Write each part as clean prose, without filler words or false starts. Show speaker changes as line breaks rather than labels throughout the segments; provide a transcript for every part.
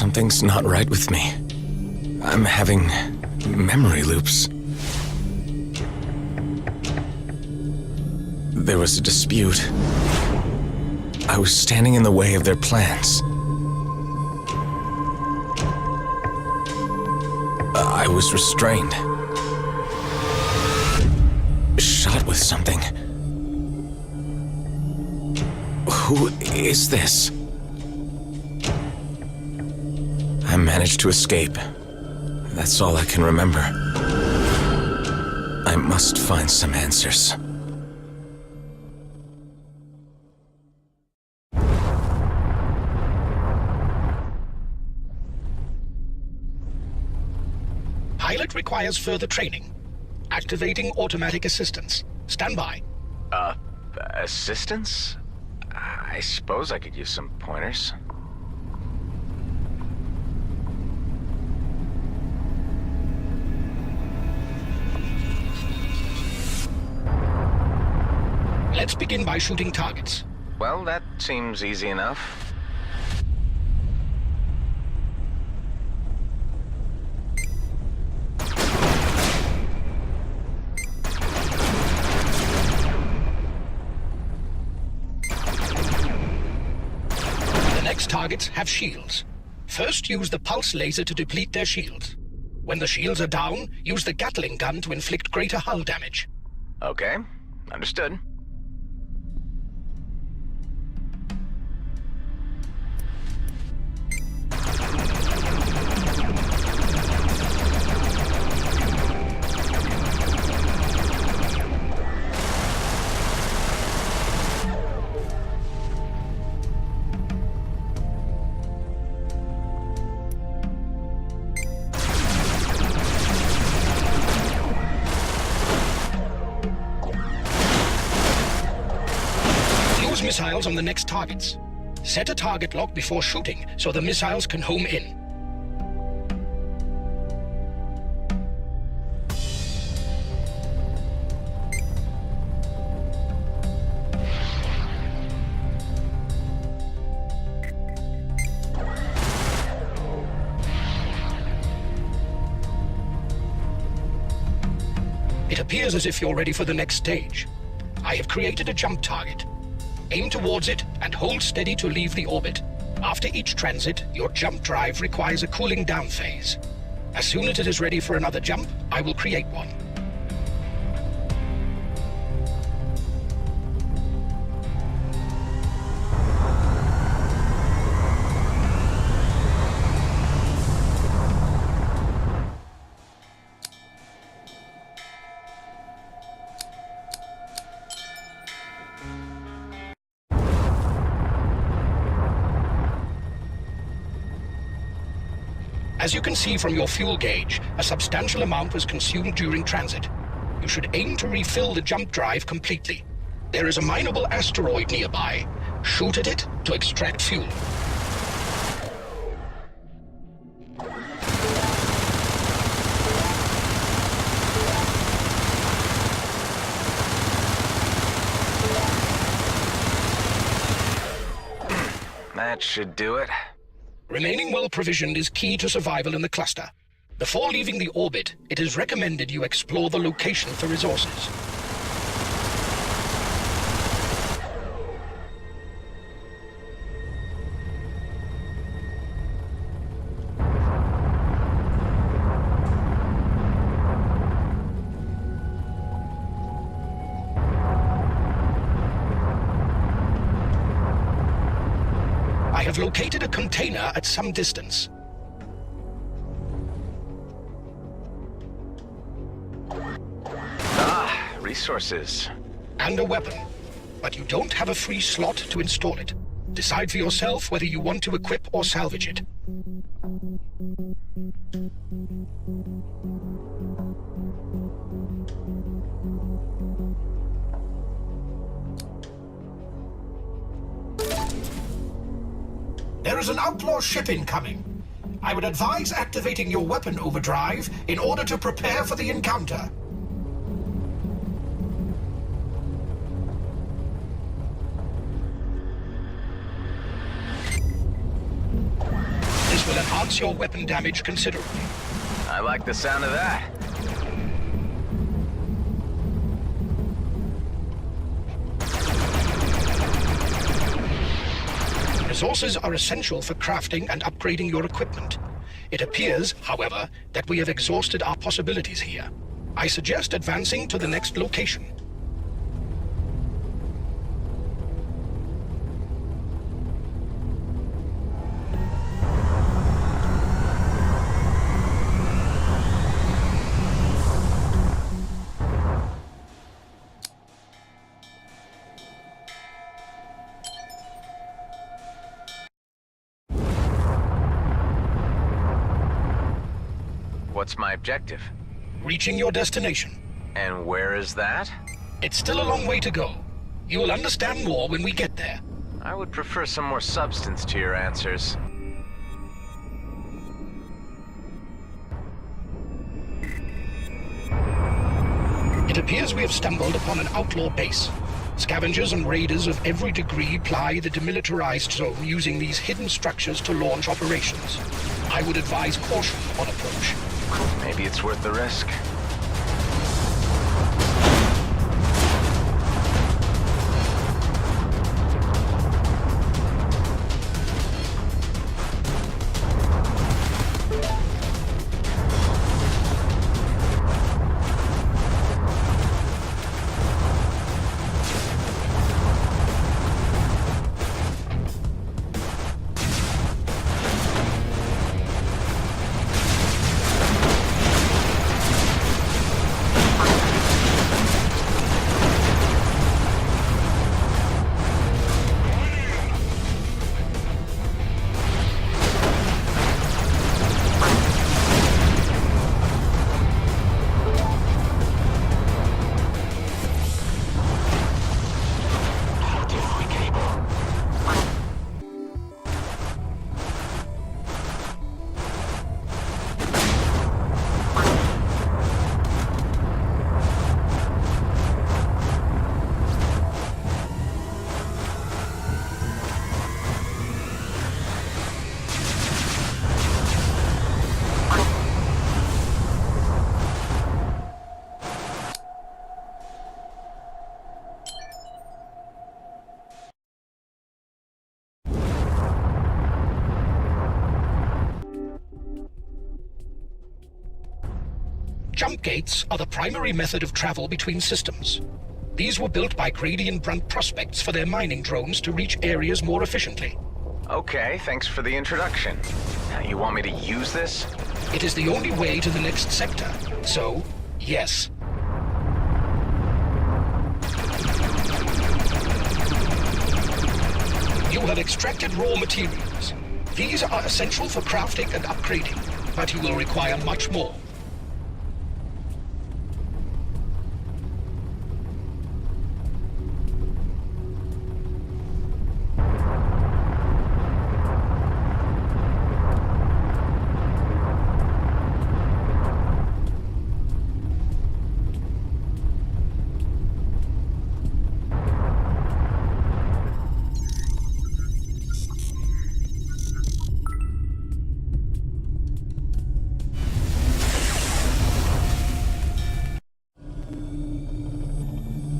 Something's not right with me. I'm having memory loops. There was a dispute. I was standing in the way of their plans. I was restrained. Shot with something. Who is this? I managed to escape. That's all I can remember. I must find some answers.
Pilot requires further training. Activating automatic assistance. Stand by.
Assistance? I suppose I could use some pointers.
Let's begin by shooting targets.
Well, that seems easy enough.
Targets have shields. First, use the pulse laser to deplete their shields. When the shields are down, use the Gatling gun to inflict greater hull damage.
Okay, understood.
Missiles on the next targets. Set a target lock before shooting so the missiles can home in. It appears as if you're ready for the next stage. I have created a jump target. Aim towards it and hold steady to leave the orbit. After each transit, your jump drive requires a cooling down phase. As soon as it is ready for another jump, I will create one. As you can see from your fuel gauge, a substantial amount was consumed during transit. You should aim to refill the jump drive completely. There is a mineable asteroid nearby. Shoot at it to extract fuel.
That should do it.
Remaining well-provisioned is key to survival in the cluster. Before leaving the orbit, it is recommended you explore the location for resources. I have located a container at some distance.
Resources.
And a weapon. But you don't have a free slot to install it. Decide for yourself whether you want to equip or salvage it. There is an outlaw ship incoming. I would advise activating your weapon overdrive in order to prepare for the encounter. This This will enhance your weapon damage considerably.
I like the sound of that.
Resources are essential for crafting and upgrading your equipment. It appears, however, that we have exhausted our possibilities here. I suggest advancing to the next location.
What's my objective?
Reaching your destination.
And where is that?
It's still a long way to go. You will understand more when we get there.
I would prefer some more substance to your answers.
It appears we have stumbled upon an outlaw base. Scavengers and raiders of every degree ply the demilitarized zone using these hidden structures to launch operations. I would advise caution on approach.
Maybe it's worth the risk.
Jump gates are the primary method of travel between systems. These were built by Grady and Brunt prospects for their mining drones to reach areas more efficiently.
Okay, thanks for the introduction. Now, you want me to use this?
It is the only way to the next sector, so, yes. You have extracted raw materials. These are essential for crafting and upgrading, but you will require much more.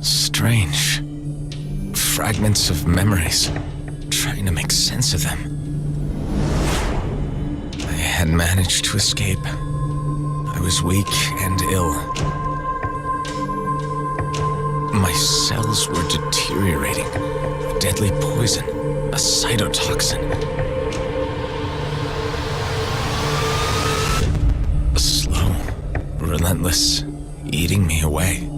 Strange. Fragments of memories. Trying to make sense of them. I had managed to escape. I was weak and ill. My cells were deteriorating. A deadly poison. A cytotoxin. Slow. Relentless. Eating me away.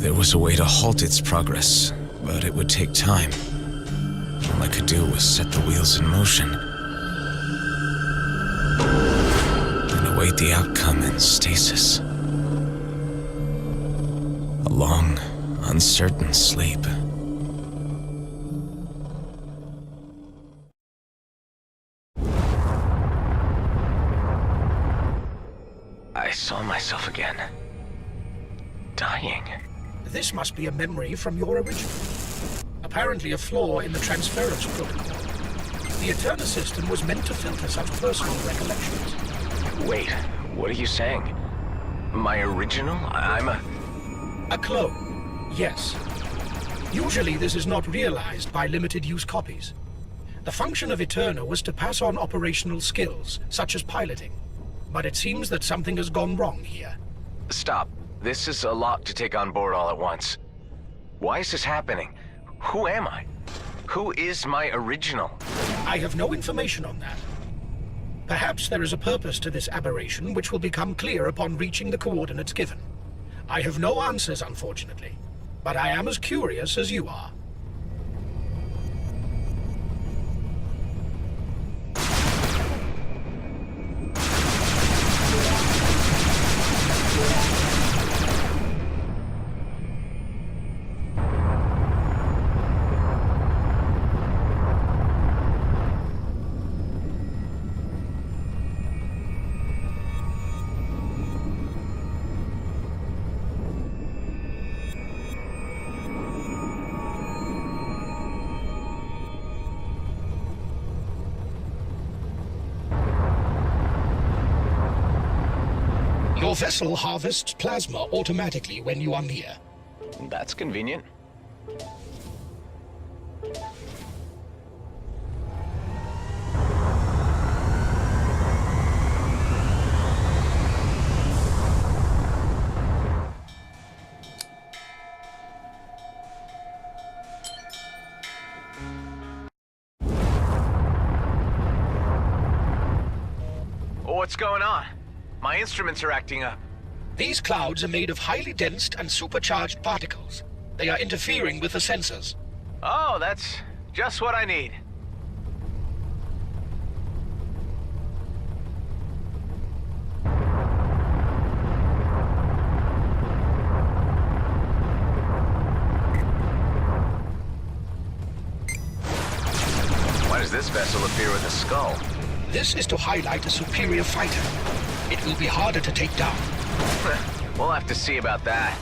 There was a way to halt its progress, but it would take time. All I could do was set the wheels in motion and await the outcome in stasis. A long, uncertain sleep.
I saw myself again. Dying.
This must be a memory from your original. A apparently a flaw in the transference protocol. The Eterna system was meant to filter such personal recollections.
Wait, what are you saying? My original? I'm a...
A clone, yes. Usually this is not realized by limited-use copies. The function of Eterna was to pass on operational skills, such as piloting. But it seems that something has gone wrong here.
Stop. This is a lot to take on board all at once. Why is this happening? Who am I? Who is my original?
I have no information on that. Perhaps there is a purpose to this aberration which will become clear upon reaching the coordinates given. I have no answers, unfortunately, but I am as curious as you are. Your vessel harvests plasma automatically when you are near.
That's convenient. What's going on? My instruments are acting up.
These clouds are made of highly dense and supercharged particles. They are interfering with the sensors.
Oh, that's just what I need. Why does this vessel appear with a skull?
This is to highlight a superior fighter. It will be harder to take down.
We'll have to see about that.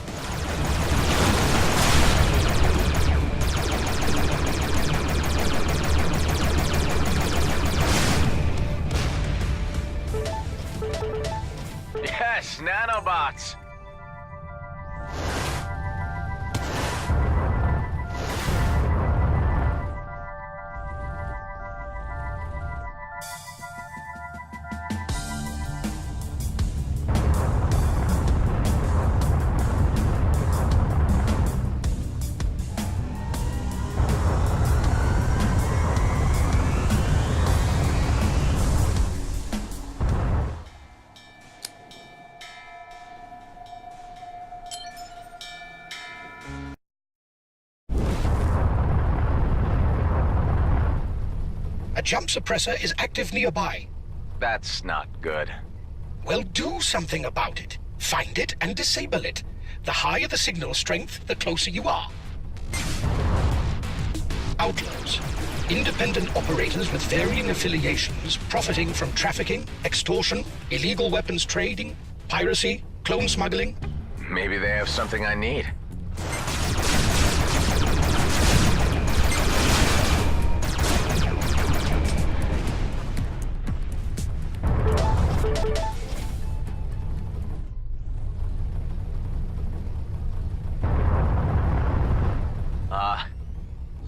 Yes, nanobots!
A jump suppressor is active nearby.
That's not good.
Well, do something about it. Find it and disable it. The higher the signal strength, the closer you are. Outlaws. Independent operators with varying affiliations, profiting from trafficking, extortion, illegal weapons trading, piracy, clone smuggling.
Maybe they have something I need.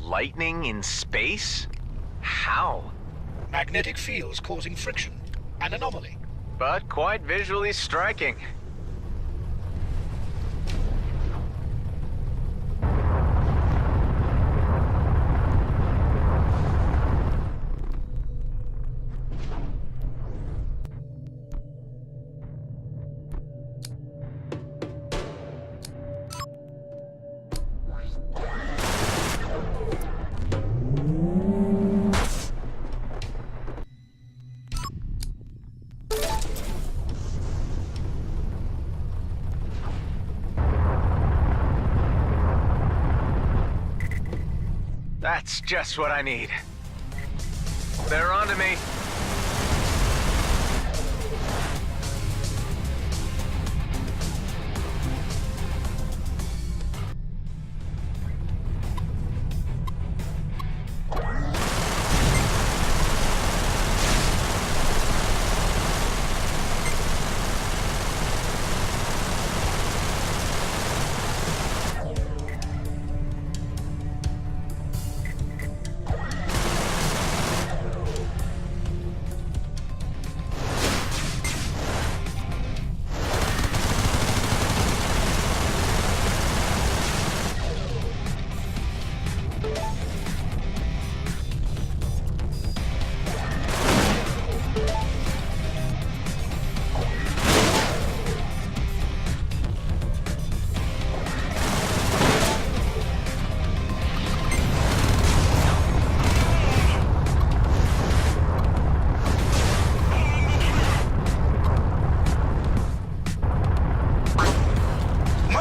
Lightning in space? How?
Magnetic fields causing friction. An anomaly.
But quite visually striking. That's just what I need. They're onto me.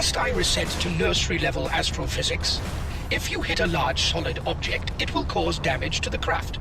Must I reset to nursery-level astrophysics? If you hit a large solid object, it will cause damage to the craft.